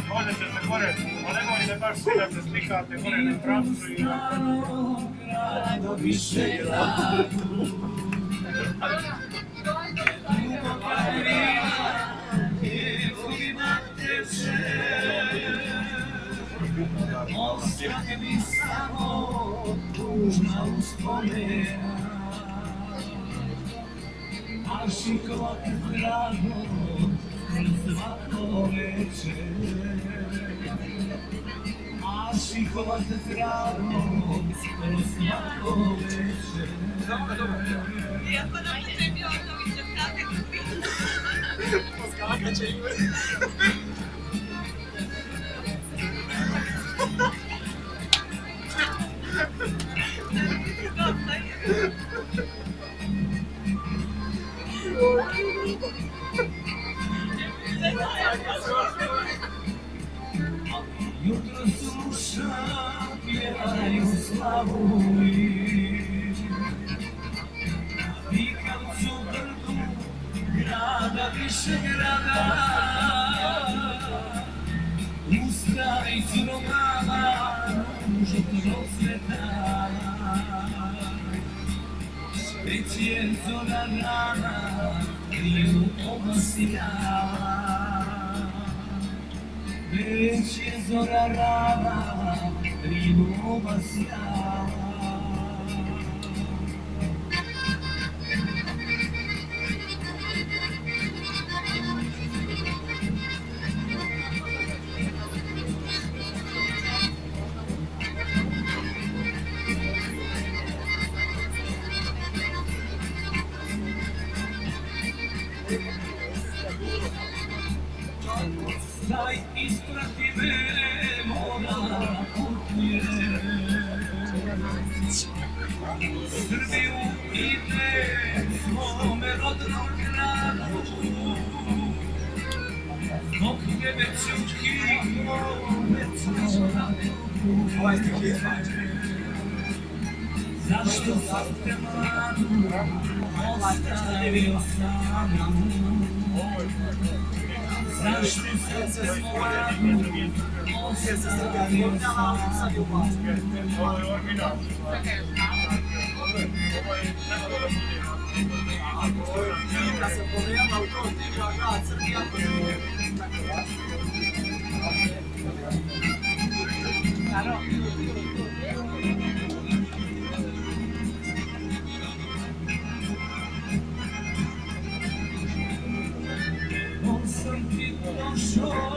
Možete se gore, a nemojte baš svi da se slikate gore na pravcu i... Grado više grad. Ostane mi samo tužna uspomena, a šikovat drago svako večer, a šikovat drago svako večer. Iako nam će bio to više skakati. Poskakat će ime. Jutro slušam, pjevaju Slavuli, vikavcu brdu, grada Višegrada, u stravicu romana, ružo procveta, već je zora rana, kriju obasila. Već je zora rana, krivoba sjava. Daj isprati me, mora putuje, Srbiju ide svome rodnom gradu, zbog tebe ću hitno večno radu. Zašto sam te mladu ostavio samu? Zašto sam se mladu ostavio samu? Kad se pojavila u tom timu, a grad Srbija On sam ti došao